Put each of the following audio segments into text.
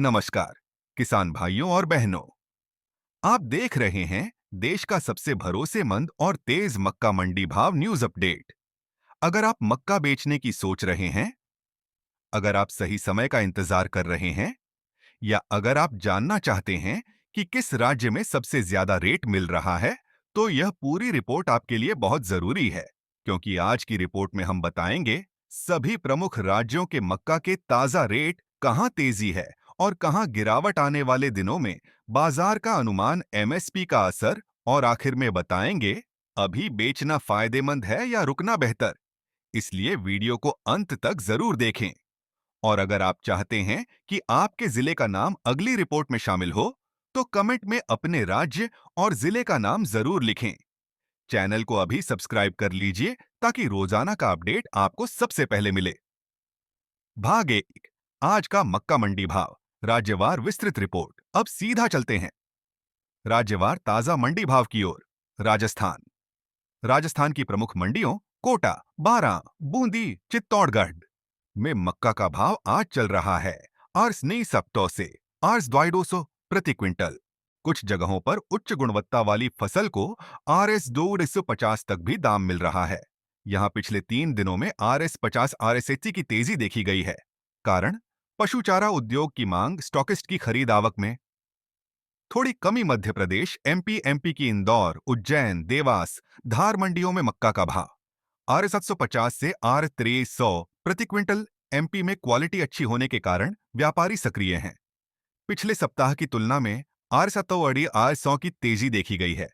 नमस्कार किसान भाइयों और बहनों। आप देख रहे हैं देश का सबसे भरोसेमंद और तेज मक्का मंडी भाव न्यूज अपडेट। अगर आप मक्का बेचने की सोच रहे हैं, अगर आप सही समय का इंतजार कर रहे हैं, या अगर आप जानना चाहते हैं कि किस राज्य में सबसे ज्यादा रेट मिल रहा है, तो यह पूरी रिपोर्ट आपके लिए बहुत जरूरी है। क्योंकि आज की रिपोर्ट में हम बताएंगे सभी प्रमुख राज्यों के मक्का के ताजा रेट, कहां तेजी है और कहां गिरावट आने वाले दिनों में, बाजार का अनुमान, एमएसपी का असर, और आखिर में बताएंगे अभी बेचना फायदेमंद है या रुकना बेहतर। इसलिए वीडियो को अंत तक जरूर देखें। और अगर आप चाहते हैं कि आपके जिले का नाम अगली रिपोर्ट में शामिल हो, तो कमेंट में अपने राज्य और जिले का नाम जरूर लिखें। चैनल को अभी सब्सक्राइब कर लीजिए ताकि रोजाना का अपडेट आपको सबसे पहले मिले। भाग 1, आज का मक्का मंडी भाव, राज्यवार विस्तृत रिपोर्ट। अब सीधा चलते हैं राज्यवार ताजा मंडी भाव की ओर। राजस्थान। राजस्थान की प्रमुख मंडियों कोटा, बारां, बूंदी, चित्तौड़गढ़ में मक्का का भाव आज चल रहा है आर्स नई सप्तो से आर्स 250 प्रति क्विंटल। कुछ जगहों पर उच्च गुणवत्ता वाली फसल को आरएस 250 तक भी दाम मिल रहा है। यहां पिछले 3 दिनों में आरएस 50 आरएसएचसी की तेजी देखी गई है। कारण पशु चारा उद्योग की मांग, स्टॉकिस्ट की खरीद, आवक में थोड़ी कमी। मध्य प्रदेश, एमपी की इंदौर, उज्जैन, देवास, धार मंडियों में मक्का का भाव आर 750 से आर 300 प्रति क्विंटल। एमपी में क्वालिटी अच्छी होने के कारण व्यापारी सक्रिय हैं। पिछले सप्ताह की तुलना में आर 7 आर 100 की तेजी देखी गई है।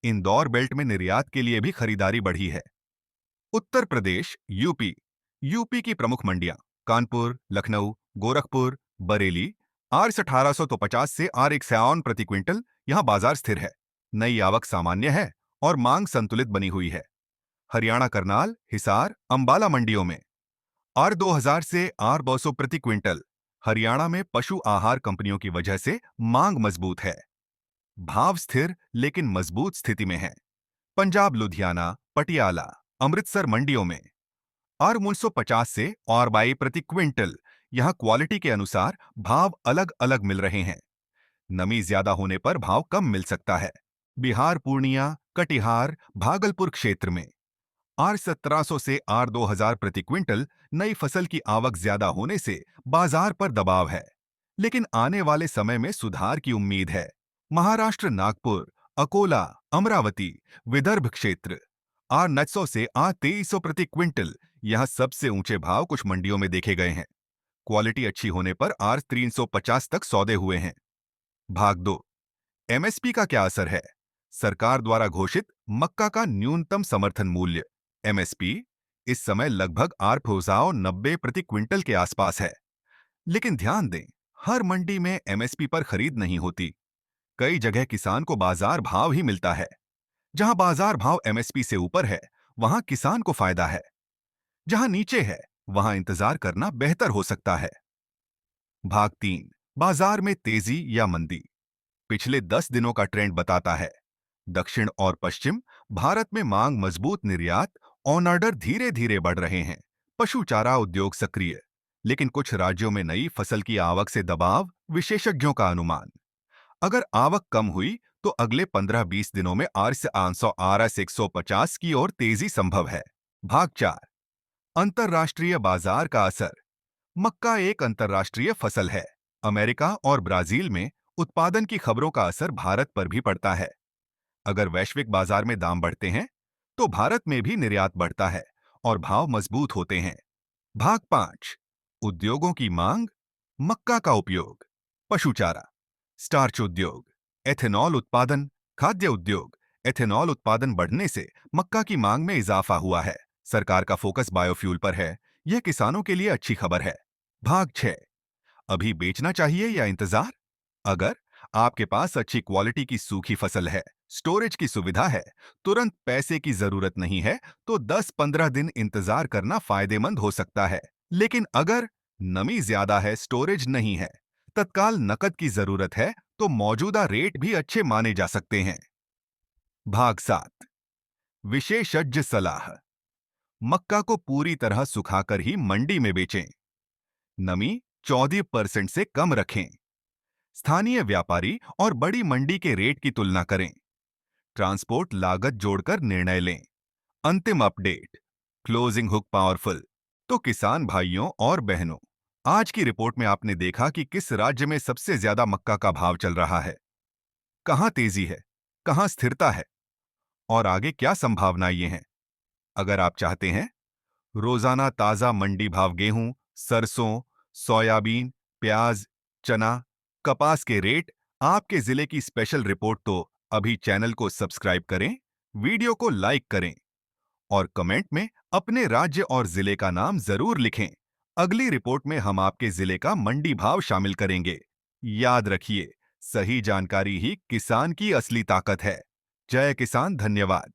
इंदौर बेल्ट में निर्यात के लिए भी खरीदारी बढ़ी है। उत्तर प्रदेश, यूपी की प्रमुख मंडियां कानपुर, लखनऊ, गोरखपुर, बरेली, आर 1850 से आर 151 प्रति क्विंटल। यहां बाजार स्थिर है, नई आवक सामान्य है और मांग संतुलित बनी हुई है। हरियाणा, करनाल, हिसार, अंबाला मंडियों में आर 2000 से आर 200 प्रति क्विंटल। हरियाणा में पशु आहार कंपनियों की वजह से मांग मजबूत है। भाव स्थिर लेकिन मजबूत स्थिति में है। पंजाब, लुधियाना, पटियाला, अमृतसर मंडियों में आर 350 से और 22 प्रति क्विंटल। यहां क्वालिटी के अनुसार भाव अलग अलग मिल रहे हैं। नमी ज्यादा होने पर भाव कम मिल सकता है। बिहार, पूर्णिया, कटिहार, भागलपुर क्षेत्र में आर 1700 से आर 2000 प्रति क्विंटल। नई फसल की आवक ज्यादा होने से बाजार पर दबाव है, लेकिन आने वाले समय में सुधार की उम्मीद है। महाराष्ट्र, नागपुर, अकोला, अमरावती, विदर्भ क्षेत्र आर 900 से आर 2300 प्रति क्विंटल। यहां सबसे ऊंचे भाव कुछ मंडियों में देखे गए हैं। क्वालिटी अच्छी होने पर आर 350 तक सौदे हुए हैं। भाग 2, एमएसपी का क्या असर है। सरकार द्वारा घोषित मक्का का न्यूनतम समर्थन मूल्य एमएसपी इस समय लगभग 890 प्रति क्विंटल के आसपास है। लेकिन ध्यान दें, हर मंडी में एमएसपी पर खरीद नहीं होती। कई जगह किसान को बाजार भाव ही मिलता है। जहां बाजार भाव एमएसपी से ऊपर है, वहां किसान को फायदा है। जहां नीचे है, वहां इंतजार करना बेहतर हो सकता है। भाग 3, बाजार में तेजी या मंदी। पिछले 10 दिनों का ट्रेंड बताता है दक्षिण और पश्चिम भारत में मांग मजबूत, निर्यात ऑन ऑर्डर धीरे धीरे बढ़ रहे हैं। पशु चारा उद्योग सक्रिय, लेकिन कुछ राज्यों में नई फसल की आवक से दबाव। विशेषज्ञों का अनुमान, अगर आवक कम हुई तो अगले 15-20 दिनों में आर से 500 आर 150 की ओर तेजी संभव है। भाग 4, अंतर्राष्ट्रीय बाजार का असर। मक्का एक अंतर्राष्ट्रीय फसल है। अमेरिका और ब्राजील में उत्पादन की खबरों का असर भारत पर भी पड़ता है। अगर वैश्विक बाजार में दाम बढ़ते हैं, तो भारत में भी निर्यात बढ़ता है और भाव मजबूत होते हैं। भाग 5, उद्योगों की मांग, मक्का का उपयोग, पशु चारा, स्टार्च उद्योग, एथेनॉल उत्पादन, खाद्य उद्योग। एथेनॉल उत्पादन बढ़ने से मक्का की मांग में इजाफा हुआ है। सरकार का फोकस बायोफ्यूल पर है, यह किसानों के लिए अच्छी खबर है। भाग 6, अभी बेचना चाहिए या इंतजार। अगर आपके पास अच्छी क्वालिटी की सूखी फसल है, स्टोरेज की सुविधा है, तुरंत पैसे की जरूरत नहीं है, तो 10-15 दिन इंतजार करना फायदेमंद हो सकता है। लेकिन अगर नमी ज्यादा है, स्टोरेज नहीं है, तत्काल नकद की जरूरत है, तो मौजूदा रेट भी अच्छे माने जा सकते हैं। भाग 7, विशेषज्ञ सलाह। मक्का को पूरी तरह सुखाकर ही मंडी में बेचें। नमी 14% से कम रखें। स्थानीय व्यापारी और बड़ी मंडी के रेट की तुलना करें। ट्रांसपोर्ट लागत जोड़कर निर्णय लें। अंतिम अपडेट, क्लोजिंग हुक पावरफुल। तो किसान भाइयों और बहनों, आज की रिपोर्ट में आपने देखा कि किस राज्य में सबसे ज्यादा मक्का का भाव चल रहा है, कहां तेजी है, कहां स्थिरता है और आगे क्या संभावनाएं हैं। अगर आप चाहते हैं रोजाना ताजा मंडी भाव गेहूं, सरसों, सोयाबीन, प्याज, चना, कपास के रेट, आपके जिले की स्पेशल रिपोर्ट, तो अभी चैनल को सब्सक्राइब करें, वीडियो को लाइक करें और कमेंट में अपने राज्य और जिले का नाम जरूर लिखें। अगली रिपोर्ट में हम आपके जिले का मंडी भाव शामिल करेंगे। याद रखिए, सही जानकारी ही किसान की असली ताकत है। जय किसान, धन्यवाद।